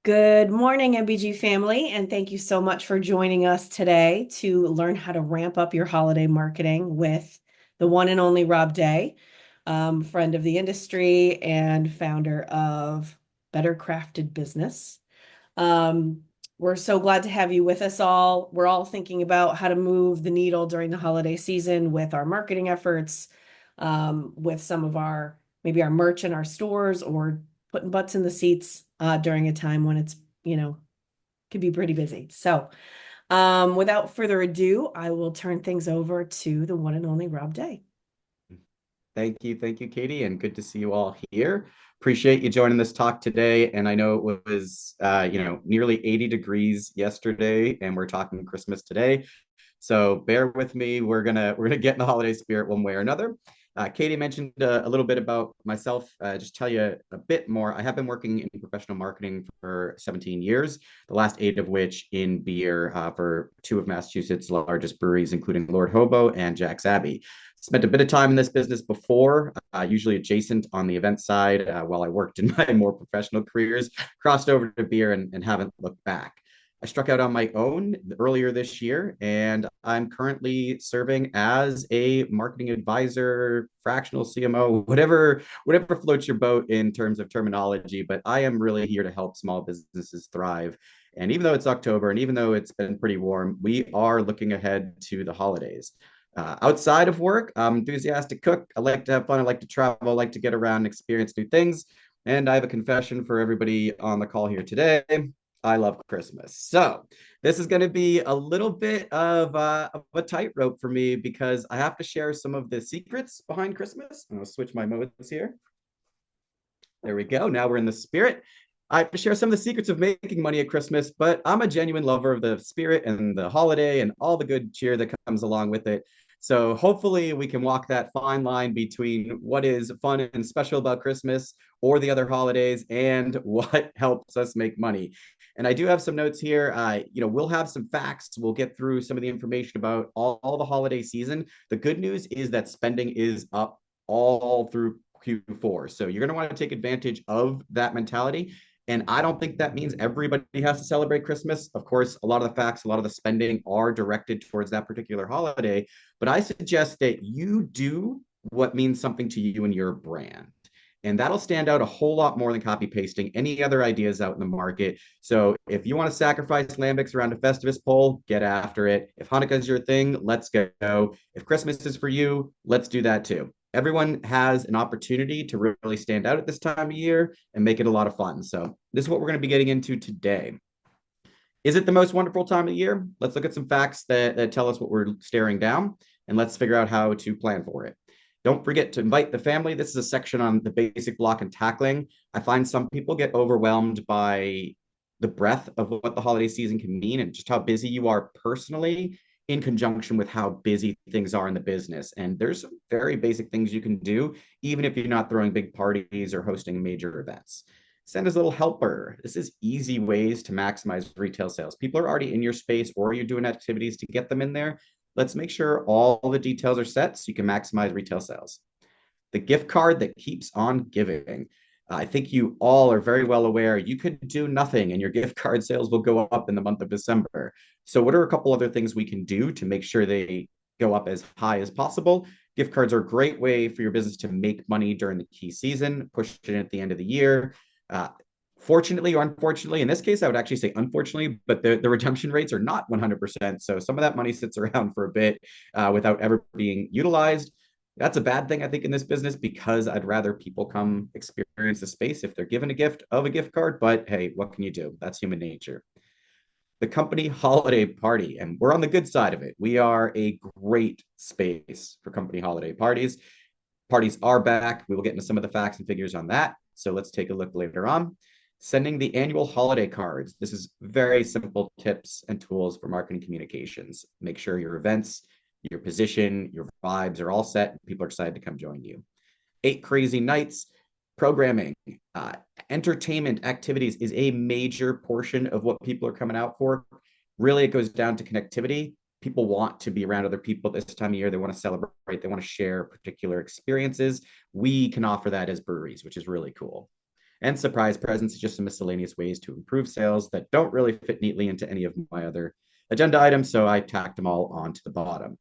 Good morning, MBG family, and thank you so much for joining us today to learn how to ramp up your holiday marketing with the one and only Rob Day, friend of the industry and founder of Better Crafted Business. Um, we're so glad to have you with us all. We're all thinking about how to move the needle during the holiday season with our marketing efforts, with some of maybe our merch in our stores or putting butts in the seats during a time when it's, could be pretty busy. So, without further ado, I will turn things over to the one and only Rob Day. Thank you, Katie, and good to see you all here. Appreciate you joining this talk today. And I know it was, nearly 80 degrees yesterday, and we're talking Christmas today. So bear with me. We're gonna get in the holiday spirit one way or another. Katie mentioned a little bit about myself. Just tell you a bit more. I have been working in professional marketing for 17 years, the last 8 of which in beer for 2 of Massachusetts' largest breweries, including Lord Hobo and Jack's Abbey. Spent a bit of time in this business before, usually adjacent on the event side while I worked in my more professional careers, crossed over to beer and haven't looked back. I struck out on my own earlier this year, and I'm currently serving as a marketing advisor, fractional CMO, whatever floats your boat in terms of terminology. But I am really here to help small businesses thrive. And even though it's October and even though it's been pretty warm, we are looking ahead to the holidays. Outside of work, I'm enthusiastic cook. I like to have fun. I like to travel. I like to get around and experience new things. And I have a confession for everybody on the call here today. I love Christmas. So this is going to be a little bit of a tightrope for me because I have to share some of the secrets behind Christmas. I'm going to switch my modes here. There we go. Now we're in the spirit. I have to share some of the secrets of making money at Christmas, but I'm a genuine lover of the spirit and the holiday and all the good cheer that comes along with it. So hopefully we can walk that fine line between what is fun and special about Christmas or the other holidays and what helps us make money. And I do have some notes here. We'll have some facts. We'll get through some of the information about all the holiday season. The good news is that spending is up all through Q4. So you're going to want to take advantage of that mentality. And I don't think that means everybody has to celebrate Christmas. Of course, a lot of the facts, a lot of the spending are directed towards that particular holiday. But I suggest that you do what means something to you and your brand. And that'll stand out a whole lot more than copy pasting any other ideas out in the market. So if you want to sacrifice lambics around a Festivus pole, get after it. If Hanukkah is your thing, let's go. If Christmas is for you, let's do that too. Everyone has an opportunity to really stand out at this time of year and make it a lot of fun. So this is what we're going to be getting into today. Is it the most wonderful time of the year? Let's look at some facts that tell us what we're staring down, and let's figure out how to plan for it. Don't forget to invite the family. This is a section on the basic block and tackling. I find some people get overwhelmed by the breadth of what the holiday season can mean and just how busy you are personally in conjunction with how busy things are in the business. And there's some very basic things you can do, even if you're not throwing big parties or hosting major events. Send us a little helper. This is easy ways to maximize retail sales. People are already in your space or you're doing activities to get them in there. Let's make sure all the details are set so you can maximize retail sales. The gift card that keeps on giving. I think you all are very well aware you could do nothing and your gift card sales will go up in the month of December. So, what are a couple other things we can do to make sure they go up as high as possible? Gift cards are a great way for your business to make money during the key season, push it at the end of the year. Uh, Fortunately or unfortunately, in this case, I would actually say unfortunately, but the redemption rates are not 100%. So some of that money sits around for a bit without ever being utilized. That's a bad thing, I think, in this business because I'd rather people come experience the space if they're given a gift of a gift card. But hey, what can you do? That's human nature. The company holiday party, and we're on the good side of it. We are a great space for company holiday parties. Parties are back. We will get into some of the facts and figures on that. So let's take a look later on. Sending the annual holiday cards. This is very simple tips and tools for marketing communications. Make sure your events, your position, your vibes are all set. People are excited to come join you. 8 crazy nights. Programming, entertainment activities is a major portion of what people are coming out for. Really, it goes down to connectivity. People want to be around other people this time of year. They want to celebrate. They want to share particular experiences. We can offer that as breweries, which is really cool. And surprise presents is just some miscellaneous ways to improve sales that don't really fit neatly into any of my other agenda items. So I tacked them all onto the bottom.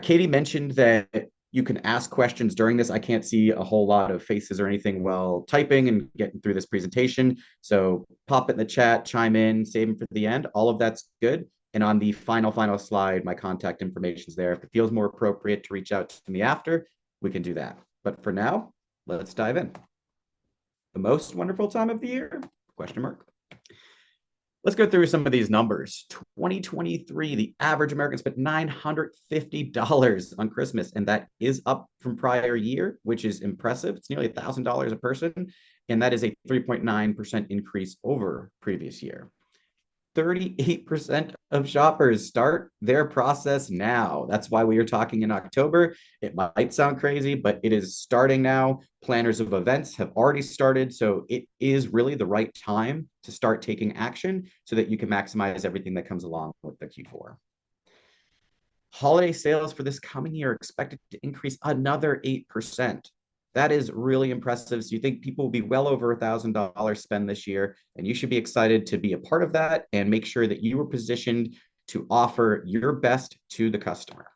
Katie mentioned that you can ask questions during this. I can't see a whole lot of faces or anything while typing and getting through this presentation. So pop it in the chat, chime in, save them for the end. All of that's good. And on the final slide, my contact information is there. If it feels more appropriate to reach out to me after, we can do that. But for now, let's dive in. The most wonderful time of the year? Question mark. Let's go through some of these numbers. 2023, the average American spent $950 on Christmas, and that is up from prior year, which is impressive. It's nearly $1,000 a person, and that is a 3.9% increase over previous year. 38% of shoppers start their process now. That's why we are talking in October. It might sound crazy, but it is starting now. Planners of events have already started. So it is really the right time to start taking action so that you can maximize everything that comes along with the Q4. Holiday sales for this coming year are expected to increase another 8%. That is really impressive. So you think people will be well over $1,000 spend this year, and you should be excited to be a part of that and make sure that you are positioned to offer your best to the customer.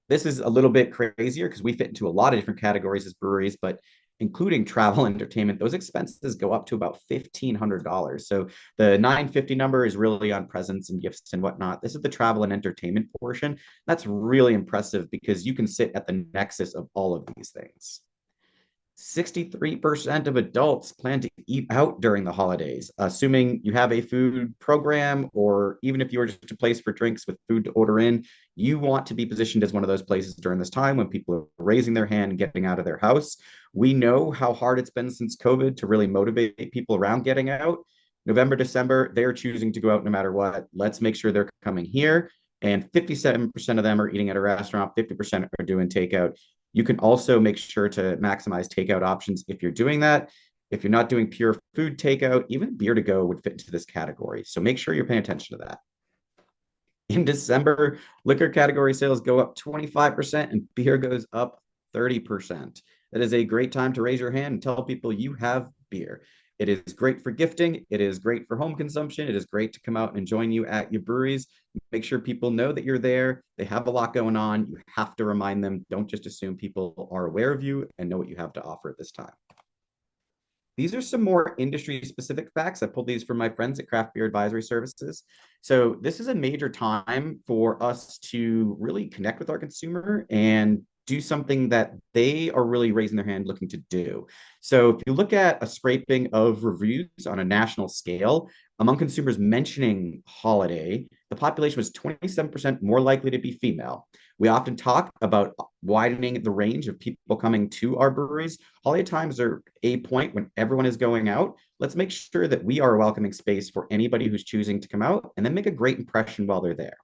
This is a little bit crazier because we fit into a lot of different categories as breweries, but including travel and entertainment, those expenses go up to about $1,500. So the 950 number is really on presents and gifts and whatnot. This is the travel and entertainment portion. That's really impressive because you can sit at the nexus of all of these things. 63% of adults plan to eat out during the holidays, assuming you have a food program, or even if you are just a place for drinks with food to order in, you want to be positioned as one of those places during this time when people are raising their hand and getting out of their house. We know how hard it's been since COVID to really motivate people around getting out. November, December, they're choosing to go out no matter what. Let's make sure they're coming here. And 57% of them are eating at a restaurant, 50% are doing takeout. You can also make sure to maximize takeout options if you're doing that. If you're not doing pure food takeout, even beer to go would fit into this category. So make sure you're paying attention to that. In December, liquor category sales go up 25% and beer goes up 30%. That is a great time to raise your hand and tell people you have beer. It is great for gifting. It is great for home consumption. It is great to come out and join you at your breweries. Make sure people know that you're there. They have a lot going on. You have to remind them. Don't just assume people are aware of you and know what you have to offer at this time. These are some more industry specific facts. I pulled these from my friends at Craft Beer Advisory Services. So, this is a major time for us to really connect with our consumer and do something that they are really raising their hand looking to do. So, if you look at a scraping of reviews on a national scale, among consumers mentioning holiday, the population was 27% more likely to be female. We often talk about widening the range of people coming to our breweries. Holiday times are a point when everyone is going out. Let's make sure that we are a welcoming space for anybody who's choosing to come out and then make a great impression while they're there.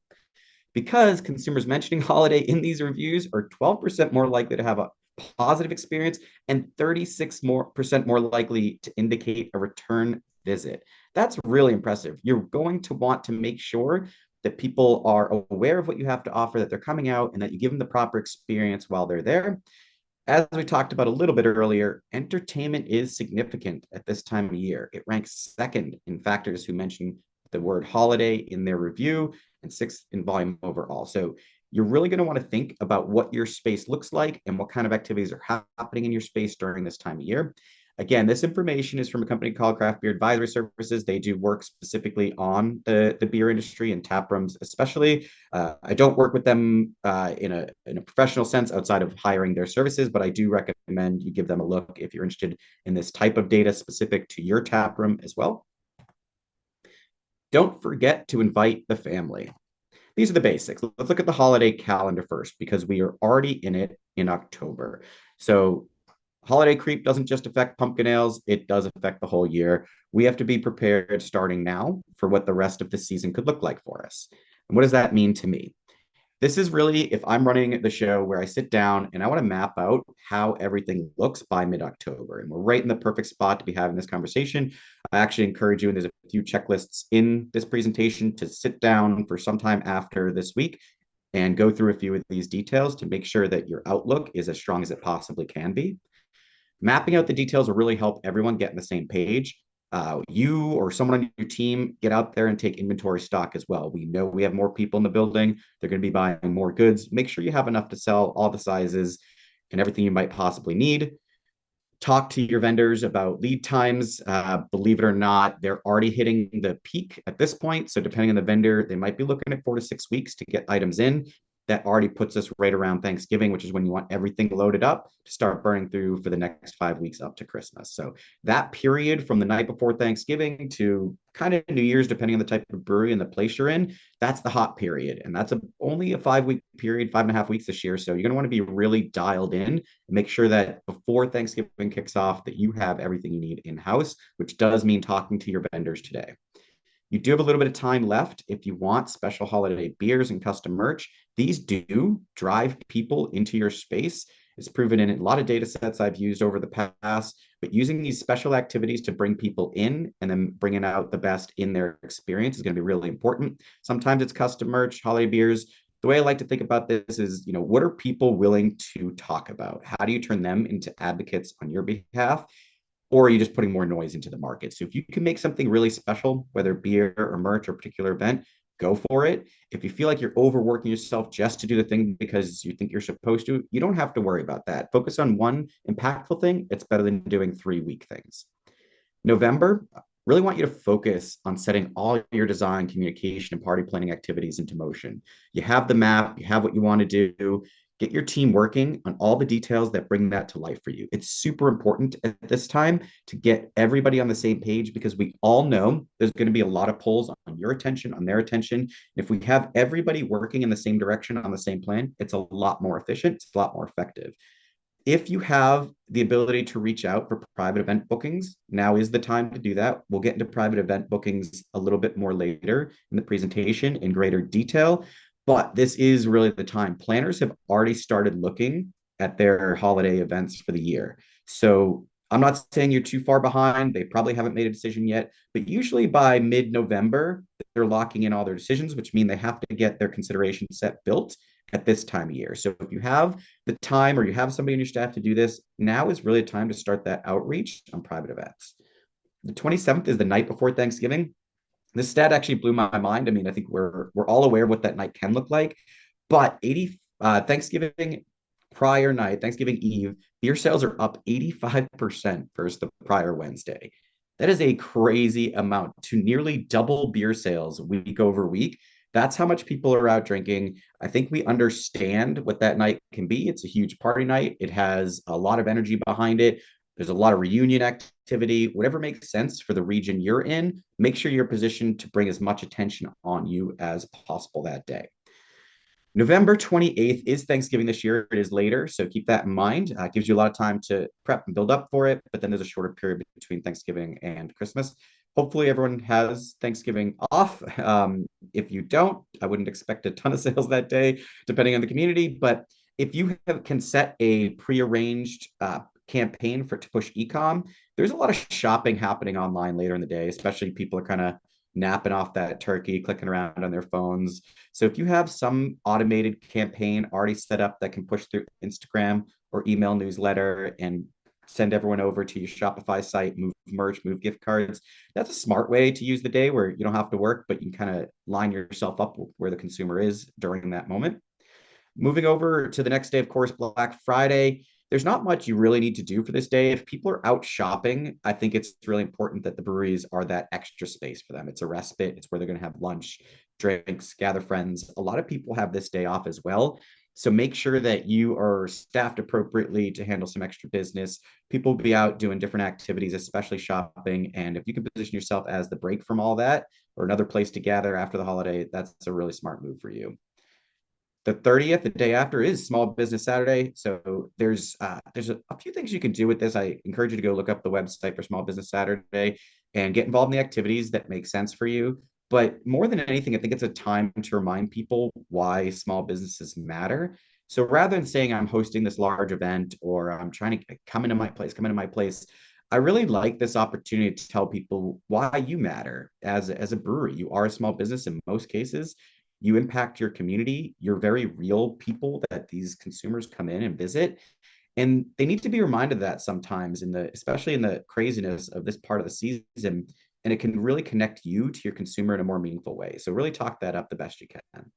Because consumers mentioning holiday in these reviews are 12% more likely to have a positive experience and 36% more likely to indicate a return visit. That's really impressive. You're going to want to make sure that people are aware of what you have to offer, that they're coming out, and that you give them the proper experience while they're there. As we talked about a little bit earlier, entertainment is significant at this time of year. It ranks second in factors who mention the word holiday in their review and sixth in volume overall. So you're really going to want to think about what your space looks like and what kind of activities are happening in your space during this time of year. Again, this information is from a company called Craft Beer Advisory Services. They do work specifically on the beer industry and tap rooms, especially. I don't work with them in a professional sense outside of hiring their services, but I do recommend you give them a look if you're interested in this type of data specific to your tap room as well. Don't forget to invite the family. These are the basics. Let's look at the holiday calendar first because we are already in it in October. So holiday creep doesn't just affect pumpkin ales, it does affect the whole year. We have to be prepared starting now for what the rest of the season could look like for us. And what does that mean to me? This is really if I'm running the show where I sit down and I want to map out how everything looks by mid-October. And we're right in the perfect spot to be having this conversation. I actually encourage you, and there's a few checklists in this presentation, to sit down for some time after this week and go through a few of these details to make sure that your outlook is as strong as it possibly can be. Mapping out the details will really help everyone get on the same page. You or someone on your team get out there and take inventory stock as well. We know we have more people in the building. They're going to be buying more goods. Make sure you have enough to sell all the sizes and everything you might possibly need. Talk to your vendors about lead times. Believe it or not, they're already hitting the peak at this point. So, depending on the vendor, they might be looking at 4 to 6 weeks to get items in. That already puts us right around Thanksgiving, which is when you want everything loaded up to start burning through for the next 5 weeks up to Christmas. So, that period from the night before Thanksgiving to kind of New Year's, depending on the type of brewery and the place you're in, that's the hot period. And that's only a 5 week period, 5.5 weeks this year. So, you're going to want to be really dialed in, make sure that before Thanksgiving kicks off that you have everything you need in-house, which does mean talking to your vendors today. You do have a little bit of time left if you want special holiday beers and custom merch. These do drive people into your space. It's proven in a lot of data sets I've used over the past, but using these special activities to bring people in and then bringing out the best in their experience is going to be really important. Sometimes it's custom merch, holiday beers. The way I like to think about this is, what are people willing to talk about? How do you turn them into advocates on your behalf? Or are you just putting more noise into the market? So if you can make something really special, whether beer or merch or a particular event, go for it. If you feel like you're overworking yourself just to do the thing because you think you're supposed to, you don't have to worry about that. Focus on one impactful thing. It's better than doing 3 weak things. November, really want you to focus on setting all your design, communication, and party planning activities into motion. You have the map, you have what you want to do. Get your team working on all the details that bring that to life for you. It's super important at this time to get everybody on the same page because we all know there's going to be a lot of pulls on your attention, on their attention. And if we have everybody working in the same direction on the same plan, it's a lot more efficient, it's a lot more effective. If you have the ability to reach out for private event bookings, now is the time to do that. We'll get into private event bookings a little bit more later in the presentation in greater detail, but this is really the time. Planners have already started looking at their holiday events for the year. So I'm not saying you're too far behind. They probably haven't made a decision yet, but usually by mid-November, they're locking in all their decisions, which mean they have to get their consideration set built at this time of year. So if you have the time or you have somebody on your staff to do this, now is really a time to start that outreach on private events. The 27th is the night before Thanksgiving. This stat actually blew my mind. I mean, I think we're all aware of what that night can look like, but Thanksgiving prior night, Thanksgiving Eve, beer sales are up 85% versus the prior Wednesday. That is a crazy amount to nearly double beer sales week over week. That's how much people are out drinking. I think we understand what that night can be. It's a huge party night. It has a lot of energy behind it. There's a lot of reunion activity. Whatever makes sense for the region you're in, make sure you're positioned to bring as much attention on you as possible that day. November 28th is Thanksgiving this year. It is later, so keep that in mind. It gives you a lot of time to prep and build up for it, but then there's a shorter period between Thanksgiving and Christmas. Hopefully, everyone has Thanksgiving off. If you don't, I wouldn't expect a ton of sales that day, depending on the community. But if you can set a prearranged campaign to push ecom, there's a lot of shopping happening online later in the day, especially people are kind of napping off that turkey, clicking around on their phones. So if you have some automated campaign already set up that can push through Instagram or email newsletter and send everyone over to your Shopify site, move merch, move gift cards, that's a smart way to use the day where you don't have to work, but you can kind of line yourself up where the consumer is during that moment. Moving over to the next day, of course, Black Friday. There's not much you really need to do for this day. If people are out shopping, I think it's really important that the breweries are that extra space for them. It's a respite, it's where they're going to have lunch, drinks, gather friends. A lot of people have this day off as well. So make sure that you are staffed appropriately to handle some extra business. People will be out doing different activities, especially shopping. And if you can position yourself as the break from all that or another place to gather after the holiday, that's a really smart move for you. The 30th, the day after, is Small Business Saturday. So there's a few things you can do with this. I encourage you to go look up the website for Small Business Saturday and get involved in the activities that make sense for you. But more than anything, I think it's a time to remind people why small businesses matter. So rather than saying I'm hosting this large event or I'm trying to come into my place, I really like this opportunity to tell people why you matter as a brewery. You are a small business in most cases. You impact your community. You're very real people that these consumers come in and visit. And they need to be reminded of that sometimes especially in the craziness of this part of the season. And it can really connect you to your consumer in a more meaningful way. So really talk that up the best you can.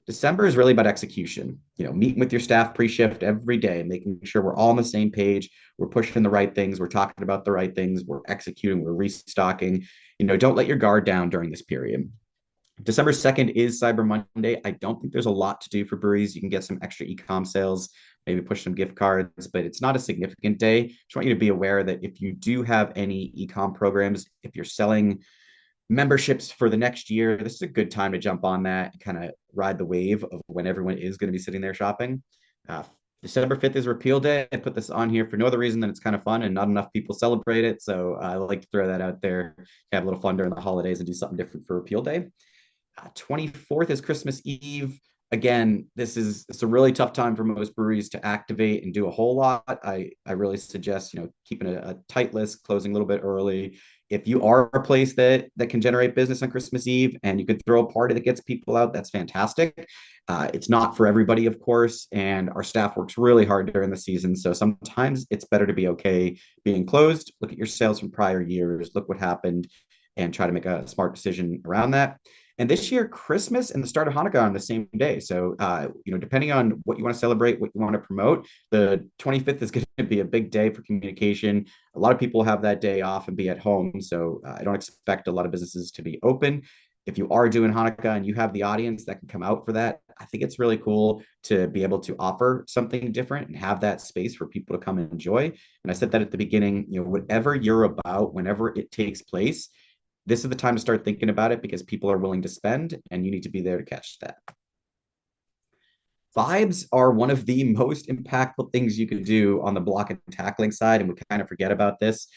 December is really about execution. Meeting with your staff pre-shift every day, making sure we're all on the same page. We're pushing the right things. We're talking about the right things. We're executing. We're restocking. Don't let your guard down during this period. December 2nd is Cyber Monday. I don't think there's a lot to do for breweries. You can get some extra e-com sales, maybe push some gift cards, but it's not a significant day. Just want you to be aware that if you do have any e-com programs, if you're selling memberships for the next year, this is a good time to jump on that and kind of ride the wave of when everyone is going to be sitting there shopping. Uh, December 5th is Repeal Day. I put this on here for no other reason than it's kind of fun and not enough people celebrate it. So I like to throw that out there, have a little fun during the holidays and do something different for Repeal Day. 24th is Christmas Eve. Again, it's a really tough time for most breweries to activate and do a whole lot. I really suggest keeping a tight list, closing a little bit early. If you are a place that can generate business on Christmas Eve and you could throw a party that gets people out, that's fantastic. It's not for everybody, of course, and our staff works really hard during the season. So sometimes it's better to be okay being closed. Look at your sales from prior years, look what happened, and try to make a smart decision around that. And this year, Christmas and the start of Hanukkah on the same day. So, depending on what you want to celebrate, what you want to promote, the 25th is going to be a big day for communication. A lot of people have that day off and be at home. So, I don't expect a lot of businesses to be open. If you are doing Hanukkah and you have the audience that can come out for that, I think it's really cool to be able to offer something different and have that space for people to come and enjoy. And I said that at the beginning, whatever you're about, whenever it takes place, this is the time to start thinking about it because people are willing to spend and you need to be there to catch that. Vibes are one of the most impactful things you can do on the block and tackling side, and we kind of forget about this.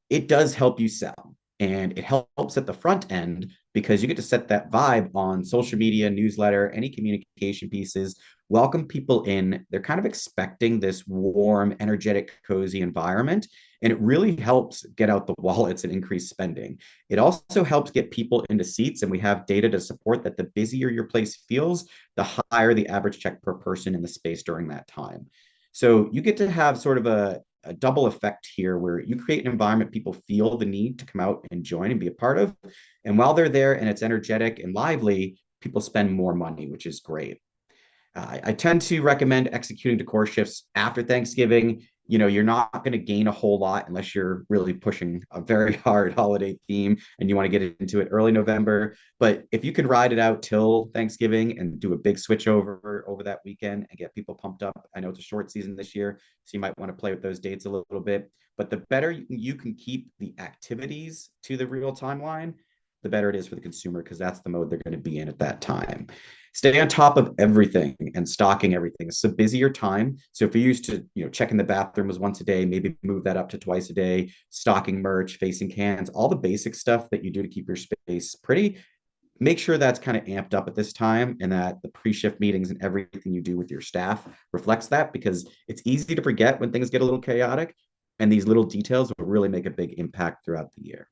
It does help you sell, and it helps at the front end because you get to set that vibe on social media, newsletter, any communication pieces. Welcome people in. They're kind of expecting this warm, energetic, cozy environment, and it really helps get out the wallets and increase spending. It also helps get people into seats, and we have data to support that the busier your place feels, the higher the average check per person in the space during that time. So you get to have sort of a double effect here where you create an environment people feel the need to come out and join and be a part of. And while they're there and it's energetic and lively, people spend more money, which is great. I tend to recommend executing decor shifts after Thanksgiving. You're not going to gain a whole lot unless you're really pushing a very hard holiday theme and you want to get into it early November. But if you can ride it out till Thanksgiving and do a big switch over that weekend and get people pumped up, I know it's a short season this year, so you might want to play with those dates a little bit. But the better you can keep the activities to the real timeline, the better it is for the consumer because that's the mode they're going to be in at that time. Stay on top of everything and stocking everything. It's a busier time. So if you're used to, checking the bathrooms once a day, maybe move that up to twice a day, stocking merch, facing cans, all the basic stuff that you do to keep your space pretty. Make sure that's kind of amped up at this time and that the pre-shift meetings and everything you do with your staff reflects that because it's easy to forget when things get a little chaotic. And these little details will really make a big impact throughout the year.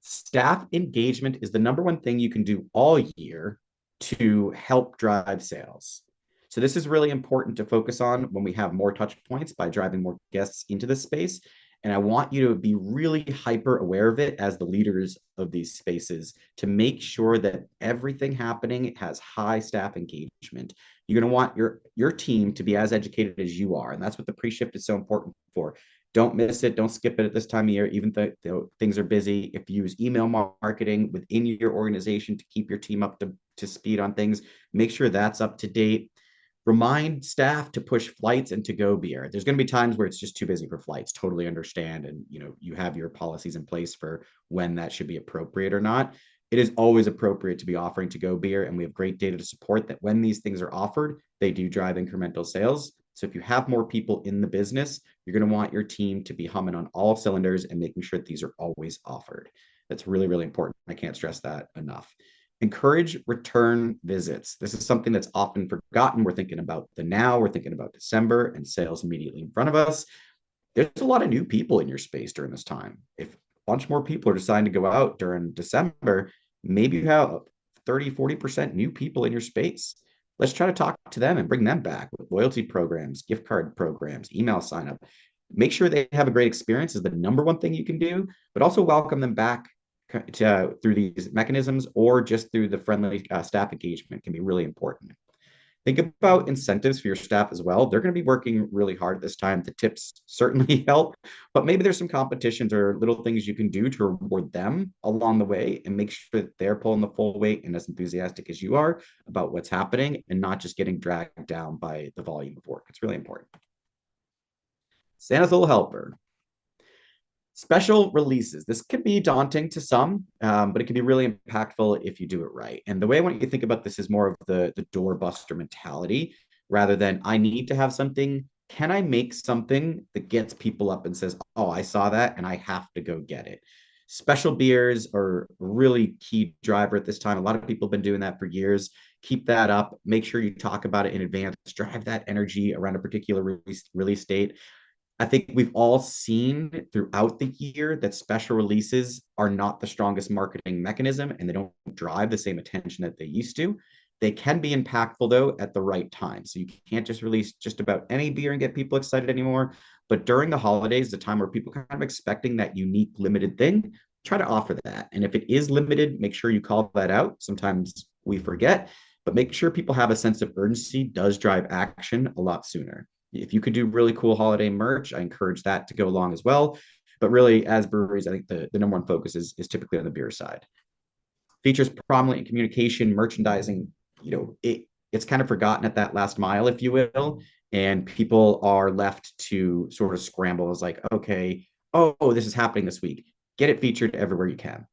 Staff engagement is the number one thing you can do all year to help drive sales. So this is really important to focus on when we have more touch points by driving more guests into the space. And I want you to be really hyper aware of it as the leaders of these spaces to make sure that everything happening has high staff engagement. You're going to want your team to be as educated as you are. And that's what the pre-shift is so important for. Don't miss it. Don't skip it at this time of year, even though things are busy. If you use email marketing within your organization to keep your team up to speed on things, make sure that's up to date. Remind staff to push flights and to go beer. There's going to be times where it's just too busy for flights. Totally understand. And you have your policies in place for when that should be appropriate or not. It is always appropriate to be offering to go beer. And we have great data to support that when these things are offered, they do drive incremental sales. So if you have more people in the business, you're going to want your team to be humming on all cylinders and making sure that these are always offered. That's really, really important. I can't stress that enough. Encourage return visits. This is something that's often forgotten. We're thinking about the now, we're thinking about December and sales immediately in front of us. There's a lot of new people in your space during this time. If a bunch more people are deciding to go out during December, maybe you have 30, 40% new people in your space. Let's try to talk to them and bring them back with loyalty programs, gift card programs, email sign up. Make sure they have a great experience is the number one thing you can do, but also welcome them back through these mechanisms or just through the friendly staff engagement can be really important. Think about incentives for your staff as well. They're going to be working really hard at this time. The tips certainly help, but maybe there's some competitions or little things you can do to reward them along the way and make sure that they're pulling the full weight and as enthusiastic as you are about what's happening and not just getting dragged down by the volume of work. It's really important. Santa's little helper. Special releases. This can be daunting to some, but it can be really impactful if you do it right. And the way I want you to think about this is more of the doorbuster mentality rather than I need to have something. Can I make something that gets people up and says, oh, I saw that and I have to go get it? Special beers are really key driver at this time. A lot of people have been doing that for years. Keep that up. Make sure you talk about it in advance. Drive that energy around a particular release date. I think we've all seen throughout the year that special releases are not the strongest marketing mechanism and they don't drive the same attention that they used to. They can be impactful though at the right time. So you can't just release just about any beer and get people excited anymore. But during the holidays, the time where people kind of expecting that unique limited thing, try to offer that. And if it is limited, make sure you call that out. Sometimes we forget, but make sure people have a sense of urgency does drive action a lot sooner. If you could do really cool holiday merch, I encourage that to go along as well. But really, as breweries, I think the number one focus is typically on the beer side. Features prominently in communication, merchandising. It's kind of forgotten at that last mile, if you will, and people are left to sort of scramble. As like, okay, oh, this is happening this week. Get it featured everywhere you can.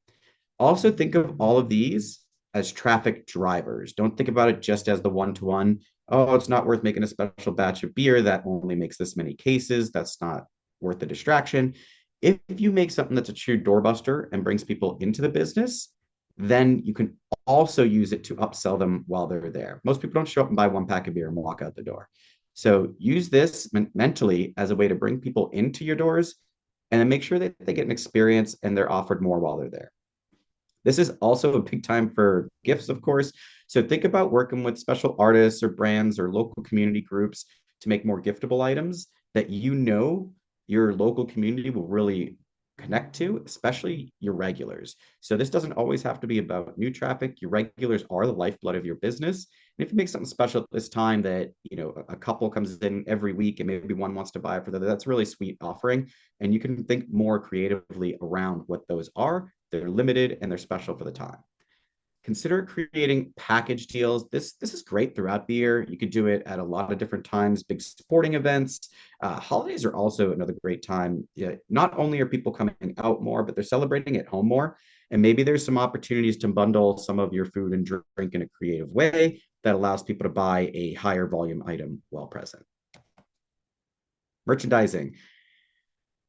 Also, think of all of these as traffic drivers. Don't think about it just as the one to one. Oh, it's not worth making a special batch of beer that only makes this many cases. That's not worth the distraction. If you make something that's a true doorbuster and brings people into the business, then you can also use it to upsell them while they're there. Most people don't show up and buy one pack of beer and walk out the door. So use this mentally as a way to bring people into your doors and then make sure that they get an experience and they're offered more while they're there. This is also a big time for gifts, of course. So think about working with special artists or brands or local community groups to make more giftable items that your local community will really connect to, especially your regulars. So this doesn't always have to be about new traffic. Your regulars are the lifeblood of your business. And if you make something special at this time that, a couple comes in every week and maybe one wants to buy it for the other, that's a really sweet offering. And you can think more creatively around what those are. They're limited and they're special for the time. Consider creating package deals. This is great throughout the year. You could do it at a lot of different times, big sporting events. Holidays are also another great time. Yeah, not only are people coming out more, but they're celebrating at home more. And maybe there's some opportunities to bundle some of your food and drink in a creative way that allows people to buy a higher volume item while present. Merchandising.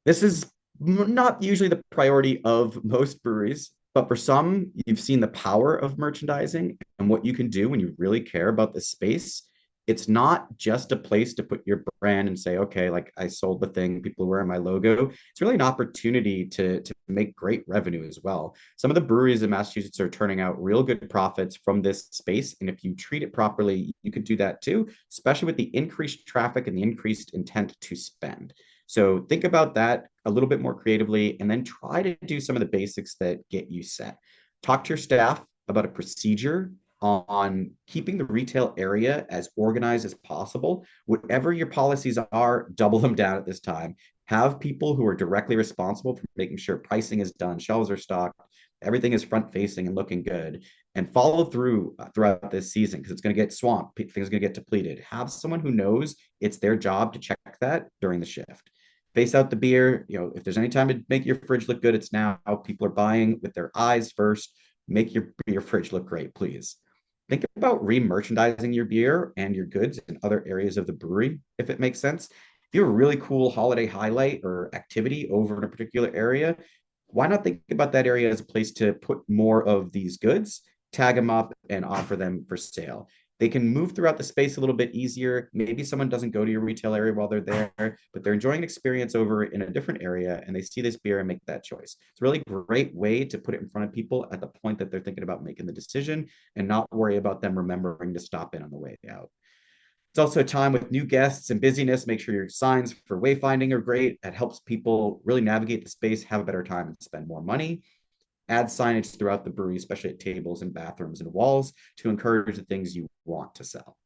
This is not usually the priority of most breweries, but for some, you've seen the power of merchandising and what you can do when you really care about the space. It's not just a place to put your brand and say, okay, like I sold the thing, people are wearing my logo. It's really an opportunity to make great revenue as well. Some of the breweries in Massachusetts are turning out real good profits from this space. And if you treat it properly, you could do that too, especially with the increased traffic and the increased intent to spend. So think about that a little bit more creatively and then try to do some of the basics that get you set. Talk to your staff about a procedure on keeping the retail area as organized as possible. Whatever your policies are, double them down at this time. Have people who are directly responsible for making sure pricing is done, shelves are stocked, everything is front facing and looking good, and follow through throughout this season because it's going to get swamped. Things are going to get depleted. Have someone who knows it's their job to check that during the shift. Face out the beer. If there's any time to make your fridge look good, it's now. People are buying with their eyes first. Make your fridge look great, please. Think about re-merchandising your beer and your goods in other areas of the brewery, if it makes sense. If you have a really cool holiday highlight or activity over in a particular area, why not think about that area as a place to put more of these goods, tag them up, and offer them for sale? They can move throughout the space a little bit easier. Maybe someone doesn't go to your retail area while they're there, but they're enjoying an experience over in a different area and they see this beer and make that choice. It's a really great way to put it in front of people at the point that they're thinking about making the decision and not worry about them remembering to stop in on the way out. It's also a time with new guests and busyness. Make sure your signs for wayfinding are great. That helps people really navigate the space, have a better time, and spend more money. Add signage throughout the brewery, especially at tables and bathrooms and walls, to encourage the things you want to sell.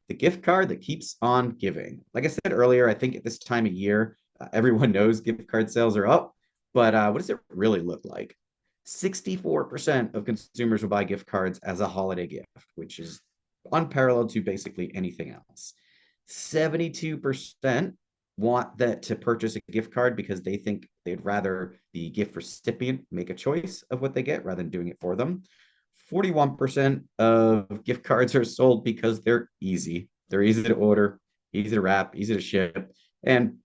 The gift card that keeps on giving. Like I said earlier, I think at this time of year, everyone knows gift card sales are up, but what does it really look like? 64% of consumers will buy gift cards as a holiday gift, which is unparalleled to basically anything else. 72% want that to purchase a gift card because they think they'd rather the gift recipient make a choice of what they get rather than doing it for them. 41% of gift cards are sold because they're easy. They're easy to order, easy to wrap, easy to ship, and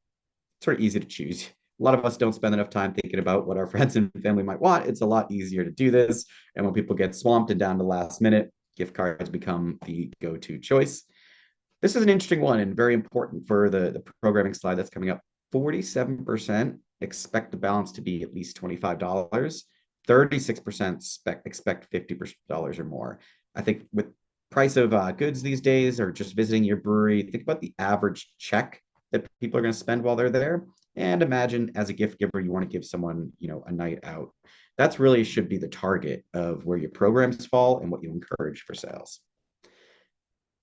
sort of easy to choose. A lot of us don't spend enough time thinking about what our friends and family might want. It's a lot easier to do this. And when people get swamped and down to the last minute, gift cards become the go to choice. This is an interesting one and very important for the programming slide that's coming up. 47% expect the balance to be at least $25. 36% expect $50 or more. I think with price of goods these days or just visiting your brewery, think about the average check that people are going to spend while they're there. And imagine as a gift giver, you want to give someone, a night out. That's really should be the target of where your programs fall and what you encourage for sales.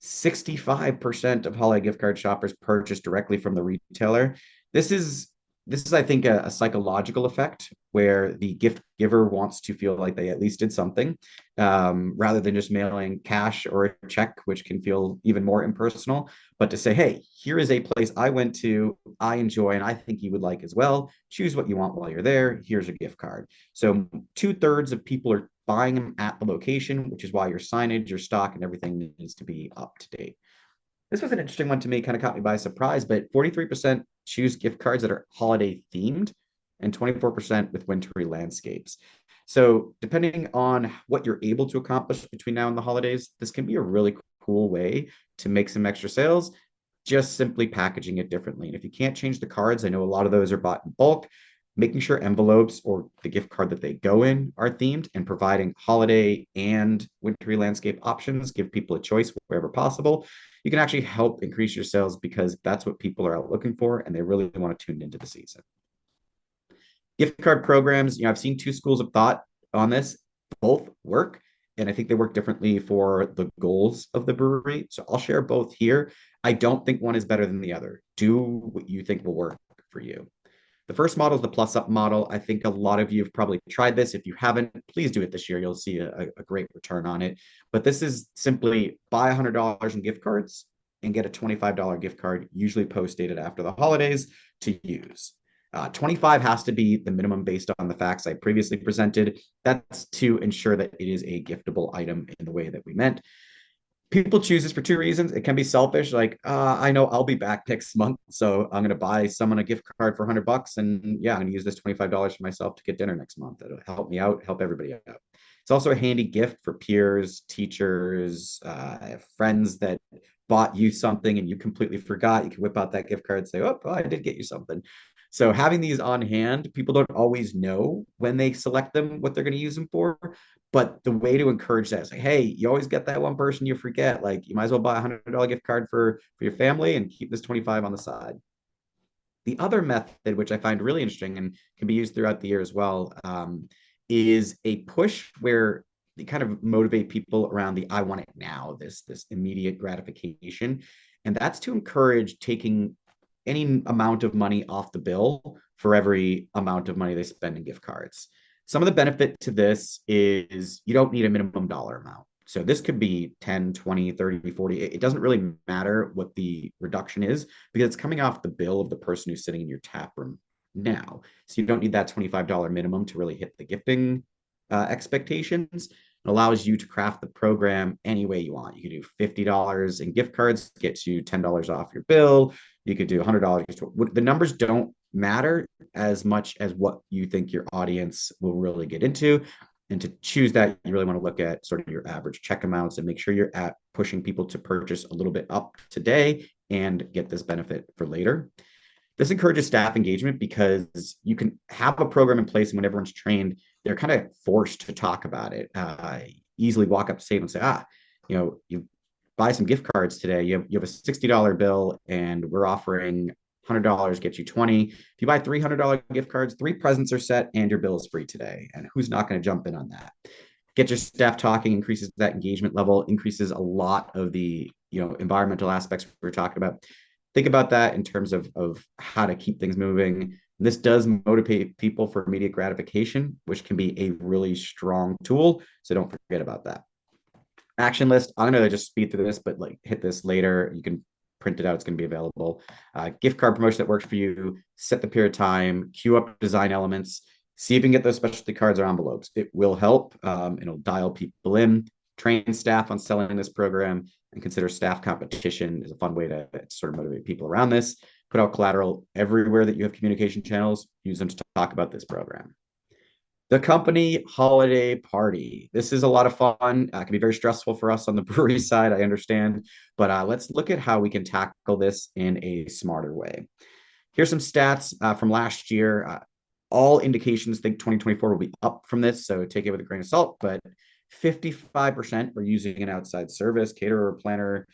65% of holiday gift card shoppers purchase directly from the retailer. This is this is, I think, a psychological effect where the gift giver wants to feel like they at least did something, rather than just mailing cash or a check, which can feel even more impersonal. But to say, hey, here is a place I went to, I enjoy, and I think you would like as well. Choose what you want while you're there. Here's a gift card. So 2/3 of people are buying them at the location, which is why your signage, your stock, and everything needs to be up to date. This was an interesting one to me, kind of caught me by surprise, but 43% choose gift cards that are holiday themed and 24% with wintry landscapes. So, depending on what you're able to accomplish between now and the holidays, this can be a really cool way to make some extra sales, just simply packaging it differently. And if you can't change the cards, I know a lot of those are bought in bulk, making sure envelopes or the gift card that they go in are themed and providing holiday and wintry landscape options, give people a choice wherever possible. You can actually help increase your sales because that's what people are out looking for and they really want to tune into the season. Gift card programs, I've seen two schools of thought on this. Both work, and I think they work differently for the goals of the brewery. So I'll share both here. I don't think one is better than the other. Do what you think will work for you. The first model is the plus up model. I think a lot of you have probably tried this. If you haven't, please do it this year. You'll see a great return on it. But this is simply buy $100 in gift cards and get a $25 gift card, usually post dated after the holidays, to use. 25 has to be the minimum based on the facts I previously presented. That's to ensure that it is a giftable item in the way that we meant. People choose this for two reasons. It can be selfish, like I know I'll be back next month, so I'm going to buy someone a gift card for $100, and yeah, I'm going to use this $25 for myself to get dinner next month. It'll help me out, help everybody out. It's also a handy gift for peers, teachers, friends that bought you something and you completely forgot. You can whip out that gift card and say, "Oh, I did get you something." So having these on hand, people don't always know when they select them what they're going to use them for. But the way to encourage that is like, hey, you always get that one person you forget. Like you might as well buy $100 gift card for your family and keep this 25 on the side. The other method, which I find really interesting and can be used throughout the year as well, is a push where they kind of motivate people around the I want it now, this immediate gratification. And that's to encourage taking any amount of money off the bill for every amount of money they spend in gift cards. Some of the benefit to this is you don't need a minimum dollar amount. So this could be 10, 20, 30, 40. It doesn't really matter what the reduction is because it's coming off the bill of the person who's sitting in your tap room now. So you don't need that $25 minimum to really hit the gifting expectations. It allows you to craft the program any way you want. You can do $50 in gift cards, gets you $10 off your bill. You could do $100. The numbers don't matter as much as what you think your audience will really get into. And to choose that, you really want to look at sort of your average check amounts and make sure you're at pushing people to purchase a little bit up today and get this benefit for later. This encourages staff engagement because you can have a program in place, and when everyone's trained, they're kind of forced to talk about it. Easily walk up to table and say, you buy some gift cards today. You have a $60 bill, and we're offering $100 get you 20. If you buy $300 gift cards, three presents are set, and your bill is free today. And who's not going to jump in on that? Get your staff talking, increases that engagement level, increases a lot of the environmental aspects we're talking about. Think about that in terms of how to keep things moving. This does motivate people for immediate gratification, which can be a really strong tool. So don't forget about that. Action list. I'm gonna just speed through this, but like hit this later. You can print it out. It's gonna be available. Gift card promotion that works for you. Set the period of time. Queue up design elements. See if you can get those specialty cards or envelopes. It will help. It'll dial people in. Train staff on selling this program, and consider staff competition is a fun way to sort of motivate people around this. Put out collateral everywhere that you have communication channels. Use them to talk about this program. The company holiday party. This is a lot of fun. It can be very stressful for us on the brewery side, I understand. But let's look at how we can tackle this in a smarter way. Here's some stats from last year. All indications think 2024 will be up from this, so take it with a grain of salt. But 55% are using an outside service, caterer or planner.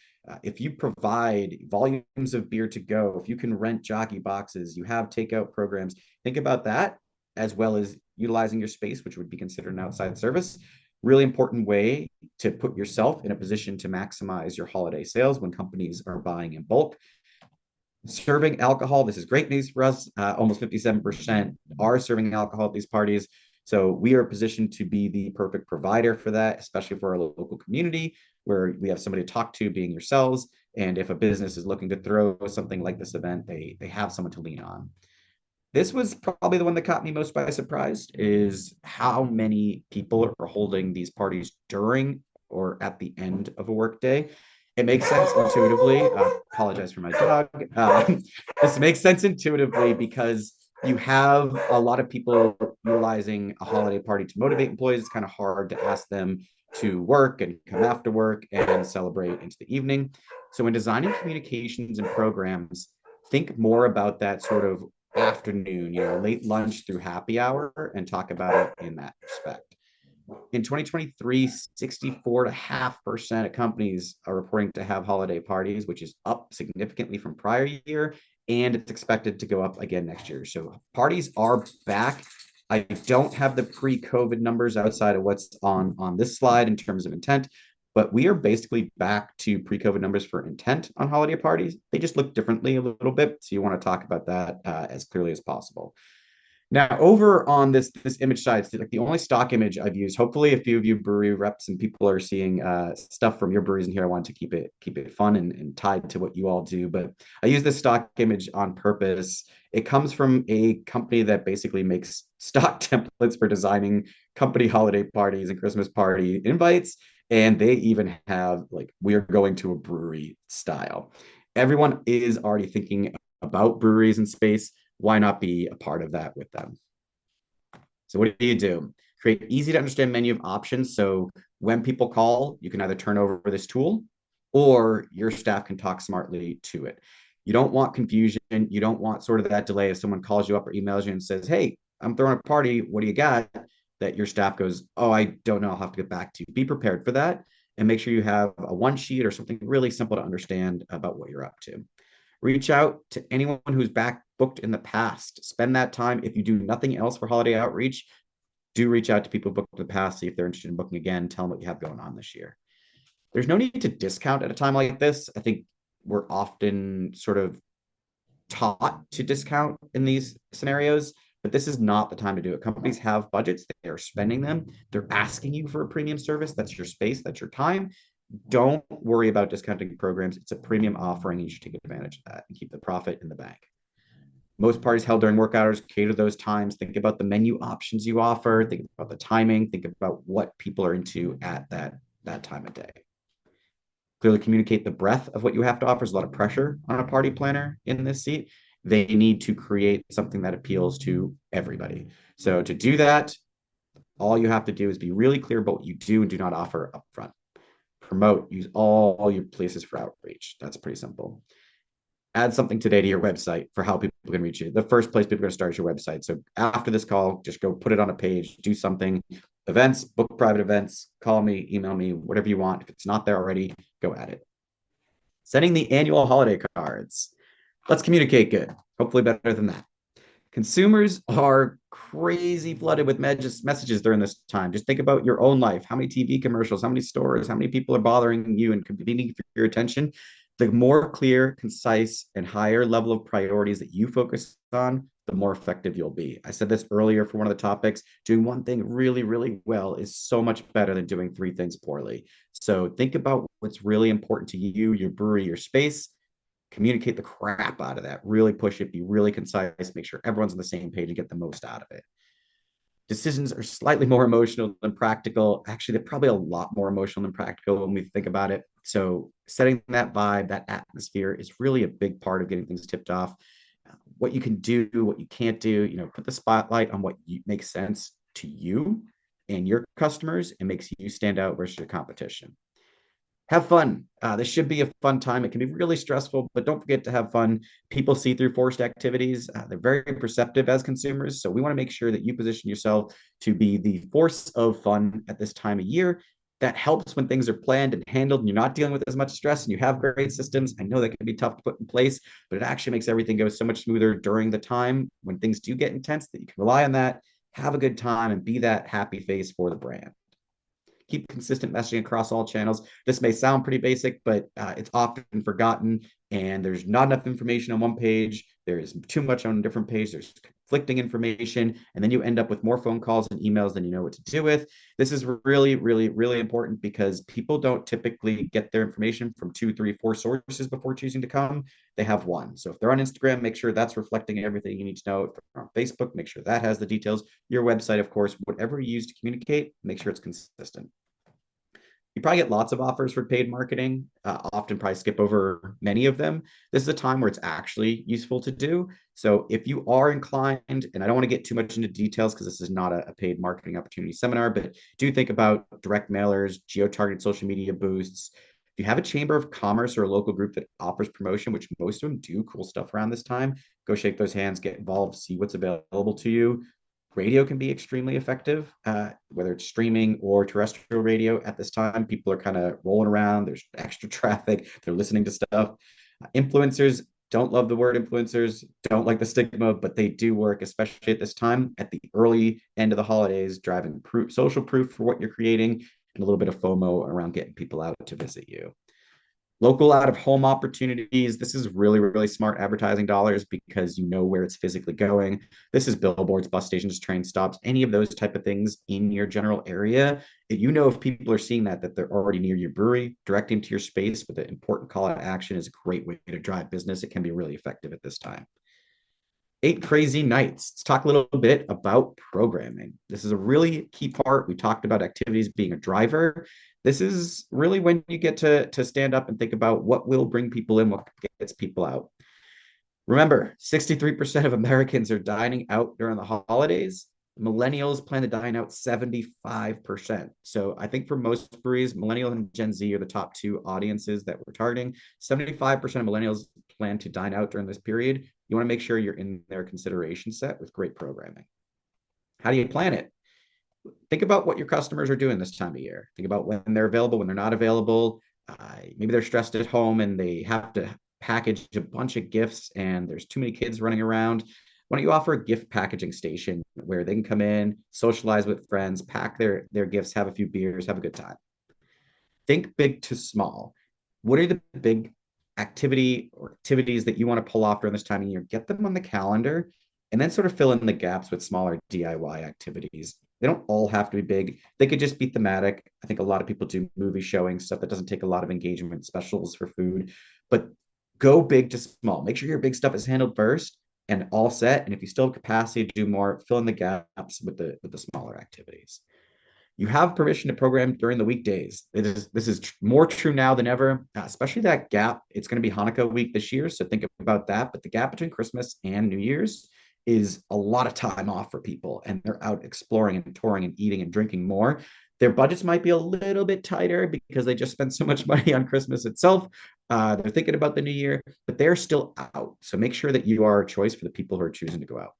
If you provide volumes of beer to go, if you can rent jockey boxes, you have takeout programs, think about that as well as utilizing your space, which would be considered an outside service. Really important way to put yourself in a position to maximize your holiday sales when companies are buying in bulk. Serving alcohol, this is great news for us. Almost 57% are serving alcohol at these parties. So we are positioned to be the perfect provider for that, especially for our local community where we have somebody to talk to, being yourselves. And if a business is looking to throw something like this event, they have someone to lean on. This was probably the one that caught me most by surprise, is how many people are holding these parties during or at the end of a workday. It makes sense intuitively. Apologize for my dog. This makes sense intuitively because you have a lot of people utilizing a holiday party to motivate employees. It's kind of hard to ask them to work and come after work and celebrate into the evening. So when designing communications and programs, think more about that sort of afternoon, late lunch through happy hour, and talk about it in that respect. In 2023, 64.5% of companies are reporting to have holiday parties, which is up significantly from prior year, and it's expected to go up again next year. So parties are back. I don't have the pre-COVID numbers outside of what's on this slide in terms of intent, but we are basically back to pre-COVID numbers for intent on holiday parties. They just look differently a little bit. So you want to talk about that as clearly as possible. Now, over on this image side, it's like the only stock image I've used. Hopefully, a few of you brewery reps and people are seeing stuff from your breweries in here. I want to keep it fun and tied to what you all do. But I use this stock image on purpose. It comes from a company that basically makes stock templates for designing company holiday parties and Christmas party invites. And they even have like, we're going to a brewery style. Everyone is already thinking about breweries in space. Why not be a part of that with them? So what do you do? Create easy to understand menu of options. So when people call, you can either turn over this tool or your staff can talk smartly to it. You don't want confusion. You don't want sort of that delay if someone calls you up or emails you and says, hey, I'm throwing a party. What do you got? That your staff goes, oh, I don't know. I'll have to get back to you. Be prepared for that and make sure you have a one sheet or something really simple to understand about what you're up to. Reach out to anyone who's back booked in the past. Spend that time. If you do nothing else for holiday outreach, do reach out to people booked in the past, see if they're interested in booking again, tell them what you have going on this year. There's no need to discount at a time like this. I think we're often sort of taught to discount in these scenarios, but this is not the time to do it. Companies have budgets, they are spending them, they're asking you for a premium service. That's your space, that's your time. Don't worry about discounting programs. It's a premium offering. You should take advantage of that and keep the profit in the bank. Most parties held during work hours, cater those times. Think about the menu options you offer. Think about the timing. Think about what people are into at that time of day. Clearly communicate the breadth of what you have to offer. There's a lot of pressure on a party planner in this seat. They need to create something that appeals to everybody. So to do that, All you have to do is be really clear about what you do and do not offer upfront. Promote, use all your places for outreach. That's pretty simple. Add something today to your website for how people can reach you. The first place people are going to start is your website. So after this call, just go put it on a page, do something. Events, book private events, call me, email me, whatever you want. If it's not there already, go at it. Sending the annual holiday cards. Let's communicate good. Hopefully, better than that. Consumers are crazy flooded with messages during this time. Just think about your own life. How many TV commercials, how many stores, how many people are bothering you and competing for your attention? The more clear, concise, and higher level of priorities that you focus on, the more effective you'll be. I said this earlier for one of the topics. Doing one thing really, really well is so much better than doing three things poorly. So think about what's really important to you, your brewery, your space, communicate the crap out of that, really push it, be really concise, make sure everyone's on the same page and get the most out of it. Decisions are slightly more emotional than practical. Actually, they're probably a lot more emotional than practical when we think about it. So, setting that vibe, that atmosphere is really a big part of getting things tipped off. What you can do, what you can't do, put the spotlight on what makes sense to you and your customers and makes you stand out versus your competition. Have fun. This should be a fun time. It can be really stressful, but don't forget to have fun. People see through forced activities. They're very perceptive as consumers. So we want to make sure that you position yourself to be the force of fun at this time of year. That helps when things are planned and handled and you're not dealing with as much stress and you have great systems. I know that can be tough to put in place, but it actually makes everything go so much smoother during the time when things do get intense that you can rely on that, have a good time, and be that happy face for the brand. Keep consistent messaging across all channels. This may sound pretty basic, but it's often forgotten, and there's not enough information on one page. There is too much on a different page. There's conflicting information, and then you end up with more phone calls and emails than you know what to do with. This is really, really, really important because people don't typically get their information from two, three, four sources before choosing to come. They have one. So if they're on Instagram, make sure that's reflecting everything you need to know. If they're on Facebook, make sure that has the details. Your website, of course, whatever you use to communicate, make sure it's consistent. You probably get lots of offers for paid marketing, often probably skip over many of them. This is a time where it's actually useful to do. So if you are inclined, and I don't want to get too much into details because this is not a paid marketing opportunity seminar, but do think about direct mailers, geo-targeted social media boosts. If you have a chamber of commerce or a local group that offers promotion, which most of them do cool stuff around this time, go shake those hands, get involved, see what's available to you. Radio can be extremely effective, whether it's streaming or terrestrial radio. At this time, people are kind of rolling around. There's extra traffic. They're listening to stuff. Influencers, don't love the word influencers, don't like the stigma, but they do work, especially at this time, at the early end of the holidays, driving social proof for what you're creating and a little bit of FOMO around getting people out to visit you. Local out of home opportunities. This is really, really smart advertising dollars because you know where it's physically going. This is billboards, bus stations, train stops, any of those type of things in your general area. You know, if people are seeing that they're already near your brewery, directing to your space with an important call to action is a great way to drive business. It can be really effective at this time. Eight crazy nights. Let's talk a little bit about programming. This is a really key part. We talked about activities being a driver. This is really when you get to stand up and think about what will bring people in, what gets people out. Remember, 63% of Americans are dining out during the holidays. Millennials plan to dine out 75%. So I think for most breweries, Millennial and Gen Z are the top two audiences that we're targeting. 75% of millennials plan to dine out during this period. You want to make sure you're in their consideration set with great programming. How do you plan it? Think about what your customers are doing this time of year. Think about when they're available, when they're not available. Maybe they're stressed at home and they have to package a bunch of gifts and there's too many kids running around. Why don't you offer a gift packaging station where they can come in, socialize with friends, pack their gifts, have a few beers, have a good time. Think big to small. What are the big activity or activities that you want to pull off during this time of year? Get them on the calendar and then sort of fill in the gaps with smaller DIY activities. They don't all have to be big. They could just be thematic. I think a lot of people do movie showing, stuff that doesn't take a lot of engagement, specials for food, but go big to small. Make sure your big stuff is handled first and all set. And if you still have capacity to do more, fill in the gaps with the smaller activities. You have permission to program during the weekdays. This is more true now than ever, especially that gap. It's going to be Hanukkah week this year, so think about that. But the gap between Christmas and New Year's, is a lot of time off for people and they're out exploring and touring and eating and drinking more. Their budgets might be a little bit tighter because they just spent so much money on Christmas itself. They're thinking about the new year, but they're still out. So make sure that you are a choice for the people who are choosing to go out.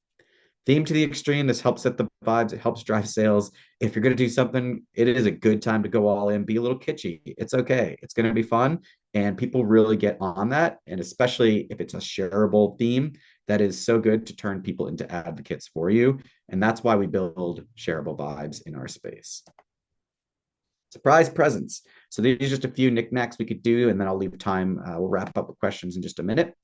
Theme to the extreme. This helps set the vibes. It helps drive sales. If you're going to do something, it is a good time to go all in. Be a little kitschy. It's okay. It's going to be fun. And people really get on that. And especially if it's a shareable theme, that is so good to turn people into advocates for you. And that's why we build shareable vibes in our space. Surprise presents. So these are just a few knickknacks we could do, and then I'll leave time. We'll wrap up with questions in just a minute.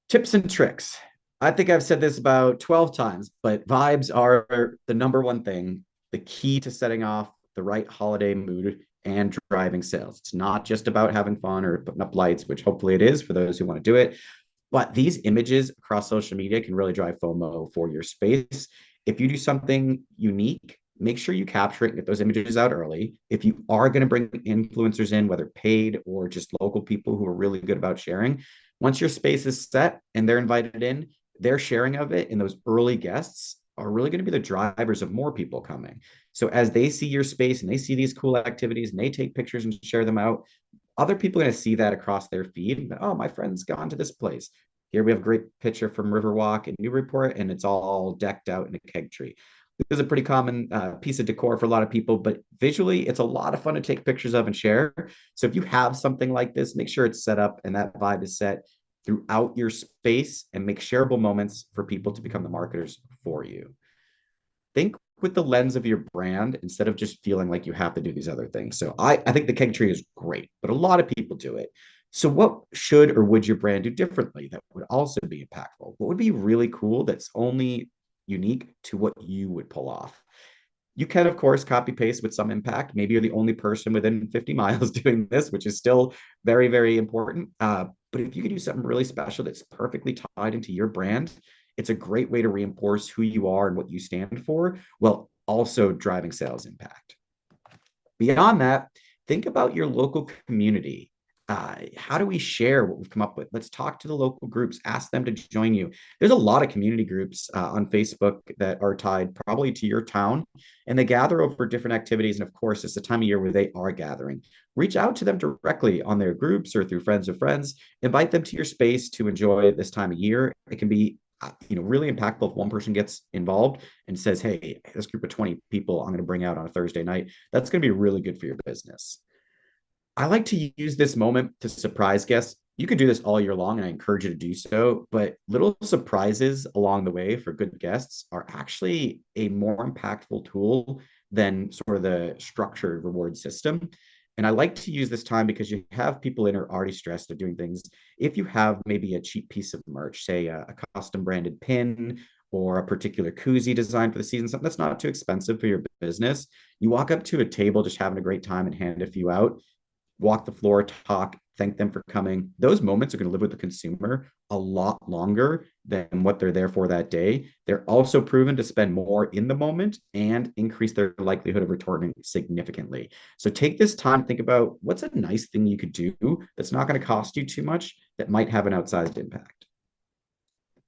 Tips and tricks. I think I've said this about 12 times, but vibes are the number one thing, the key to setting off the right holiday mood and driving sales. It's not just about having fun or putting up lights, which hopefully it is for those who want to do it. But these images across social media can really drive FOMO for your space. If you do something unique, make sure you capture it and get those images out early. If you are going to bring influencers in, whether paid or just local people who are really good about sharing, once your space is set and they're invited in, their sharing of it and those early guests are really going to be the drivers of more people coming. So as they see your space and they see these cool activities and they take pictures and share them out, other people are going to see that across their feed. Oh, my friend's gone to this place. Here we have a great picture from Riverwalk in Newburyport, and it's all decked out in a keg tree. This is a pretty common piece of decor for a lot of people, but visually, it's a lot of fun to take pictures of and share. So if you have something like this, make sure it's set up and that vibe is set throughout your space and make shareable moments for people to become the marketers for you. Think with the lens of your brand instead of just feeling like you have to do these other things. So I think the keg tree is great, but a lot of people do it. So what should or would your brand do differently that would also be impactful? What would be really cool that's only unique to what you would pull off? You can, of course, copy paste with some impact. Maybe you're the only person within 50 miles doing this, which is still very, very important. But if you could do something really special that's perfectly tied into your brand, it's a great way to reinforce who you are and what you stand for, while also driving sales impact. Beyond that, think about your local community. How do we share what we've come up with? Let's talk to the local groups, ask them to join you. There's a lot of community groups on Facebook that are tied probably to your town, and they gather over different activities. And of course, it's the time of year where they are gathering. Reach out to them directly on their groups or through friends of friends. Invite them to your space to enjoy this time of year. It can be really impactful if one person gets involved and says, hey, this group of 20 people I'm going to bring out on a Thursday night. That's going to be really good for your business. I like to use this moment to surprise guests. You can do this all year long, and I encourage you to do so. But little surprises along the way for good guests are actually a more impactful tool than sort of the structured reward system. And I like to use this time because you have people in are already stressed of doing things. If you have maybe a cheap piece of merch, say a custom branded pin or a particular koozie design for the season, something that's not too expensive for your business, you walk up to a table just having a great time and hand a few out, walk the floor, talk, thank them for coming. Those moments are going to live with the consumer a lot longer than what they're there for that day. They're also proven to spend more in the moment and increase their likelihood of returning significantly. So take this time to think about what's a nice thing you could do that's not going to cost you too much that might have an outsized impact.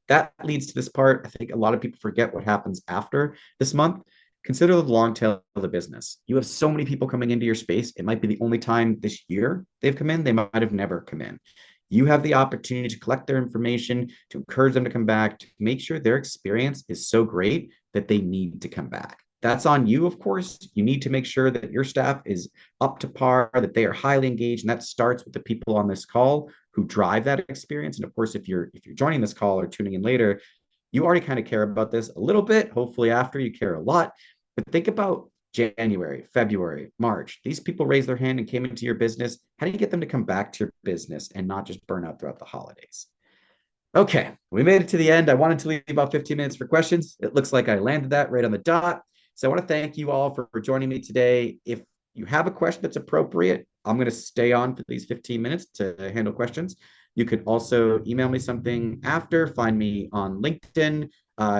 That leads to this part. I think a lot of people forget what happens after this month. Consider the long tail of the business. You have so many people coming into your space. It might be the only time this year they've come in. They might have never come in. You have the opportunity to collect their information, to encourage them to come back, to make sure their experience is so great that they need to come back. That's on you, of course. You need to make sure that your staff is up to par, that they are highly engaged, and that starts with the people on this call who drive that experience. And of course, if you're joining this call or tuning in later, you already kind of care about this a little bit. Hopefully, after you care a lot. But think about January, February, March. These people raised their hand and came into your business. How do you get them to come back to your business and not just burn out throughout the holidays? Okay, we made it to the end. I wanted to leave about 15 minutes for questions. It looks like I landed that right on the dot. So I want to thank you all for joining me today. If you have a question that's appropriate, I'm going to stay on for these 15 minutes to handle questions. You could also email me something after, find me on LinkedIn.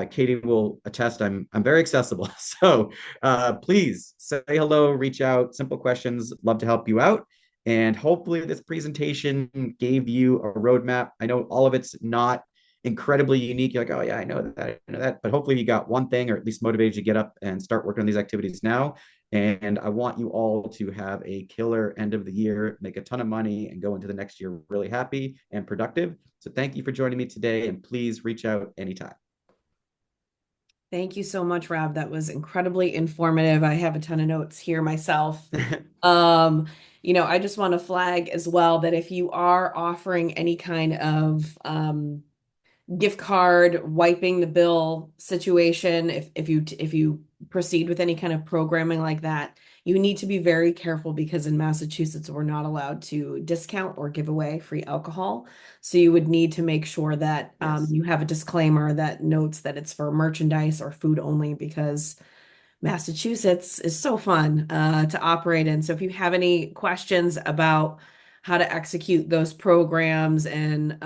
Katie will attest I'm very accessible. So please say hello, reach out, simple questions, love to help you out. And hopefully this presentation gave you a roadmap. I know all of it's not incredibly unique. You're like, oh yeah, I know that. But hopefully you got one thing or at least motivated you to get up and start working on these activities now. And I want you all to have a killer end of the year, make a ton of money, and go into the next year really happy and productive. So thank you for joining me today, and please reach out anytime. Thank you so much, Rob. That was incredibly informative. I have a ton of notes here myself. Um, I just want to flag as well that if you are offering any kind of gift card wiping the bill situation, if you proceed with any kind of programming like that, you need to be very careful because in Massachusetts we're not allowed to discount or give away free alcohol. So you would need to make sure that Yes. you have a disclaimer that notes that it's for merchandise or food only because Massachusetts is so fun to operate in. So if you have any questions about how to execute those programs and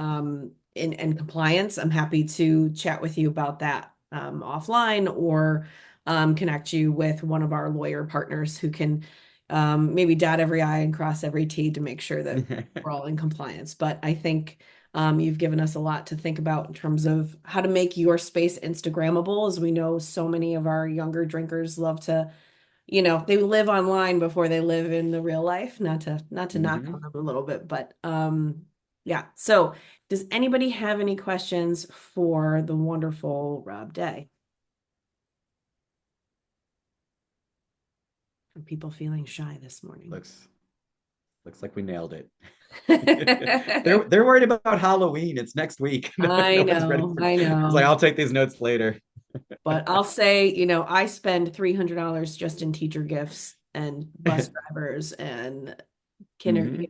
compliance, I'm happy to chat with you about that offline or connect you with one of our lawyer partners who can maybe dot every I and cross every T to make sure that we're all in compliance. But I think you've given us a lot to think about in terms of how to make your space Instagrammable, as we know so many of our younger drinkers love to, they live online before they live in the real life. Not to knock on Mhm. them a little bit, but yeah. So does anybody have any questions for the wonderful Rob Day? Are people feeling shy this morning? Looks looks like we nailed it. They're worried about Halloween. It's next week. I No one's ready know, for. I It's like know. I'll take these notes later. But I'll say, I spend $300 just in teacher gifts and bus drivers and Hmm.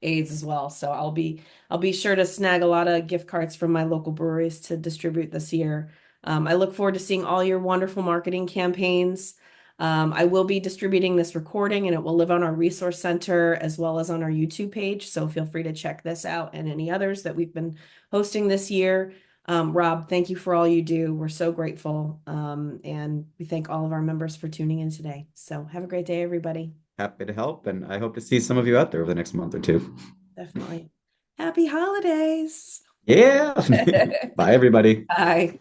aides as well. So I'll be sure to snag a lot of gift cards from my local breweries to distribute this year. I look forward to seeing all your wonderful marketing campaigns. I will be distributing this recording and it will live on our resource center as well as on our YouTube page. So feel free to check this out and any others that we've been hosting this year. Rob, thank you for all you do. We're so grateful. And we thank all of our members for tuning in today. So have a great day, everybody. Happy to help, and I hope to see some of you out there over the next month or two. Definitely. Happy holidays. Yeah. Bye, everybody. Bye.